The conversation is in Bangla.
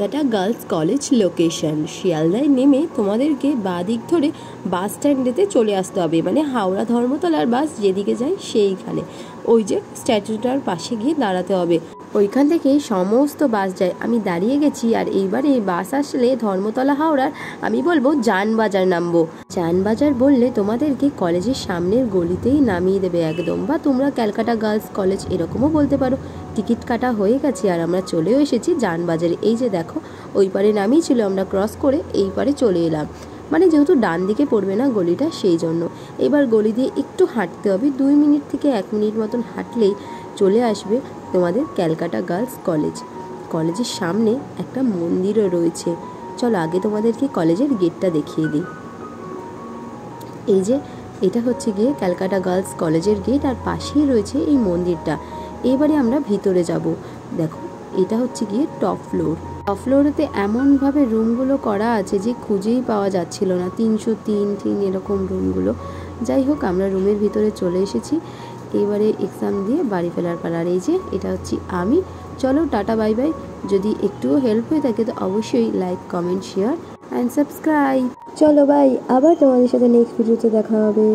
এটা গার্লস কলেজ লোকেশন। শিয়ালদায় নেমে তোমাদেরকে বাঁ দিক ধরে বাস স্ট্যান্ডেতে চলে আসতে হবে, মানে হাওড়া ধর্মতলার বাস যেদিকে যায় সেইখানে ওই যে স্ট্যাচুটার পাশে গিয়ে দাঁড়াতে হবে। ওইখান থেকে সমস্ত বাস যায়। আমি দাঁড়িয়ে গেছি, আর এইবারে এই বাস আসলে ধর্মতলা হাওড়ার আমি বলবো জানবাজার নামবো। জানবাজার বললে তোমাদেরকে কলেজের সামনের গলিতেই নামিয়ে দেবে একদম, বা তোমরা ক্যালকাটা গার্লস কলেজ এরকমও বলতে পারো। টিকিট কাটা হয়ে গেছে আর আমরা চলেও এসেছি জানবাজারে। এই যে দেখো, ওই পারে নামিয়েছিল, আমরা ক্রস করে এই পারে চলে এলাম, মানে যেহেতু ডান দিকে পড়বে না গলিটা সেই জন্য। এবার গলি দিয়ে একটু হাঁটতে হবে, 2 মিনিট থেকে 1 মিনিট মতন হাঁটলেই চলে আসবে তোমাদের ক্যালকাটা গার্লস কলেজ। কলেজের সামনে একটা মন্দিরও রয়েছে। চলো আগে তোমাদেরকে কলেজের গেটটা দেখিয়ে দিই। এই যে এটা হচ্ছে গিয়ে ক্যালকাটা গার্লস কলেজের গেট, আর পাশেই রয়েছে এই মন্দিরটা। এবারে আমরা ভিতরে যাব। দেখো এটা হচ্ছে গিয়ে টপ ফ্লোর। টপ ফ্লোরেতে এমনভাবে রুমগুলো করা আছে যে খুঁজেই পাওয়া যাচ্ছিল না, 303 এরকম রুমগুলো। যাই হোক, আমরা রুমের ভিতরে চলে এসেছি। এবারে এক্সাম দিয়ে বাড়ি ফেরার পালার। এই যে এটা হচ্ছে আমি। চলো টাটা বাই বাই। যদি একটুও হেল্প হয়ে থাকে তো অবশ্যই like, comment, share and subscribe. চলো বাই, আবার তোমাদের সাথে নেক্সট ভিডিওতে দেখা হবে।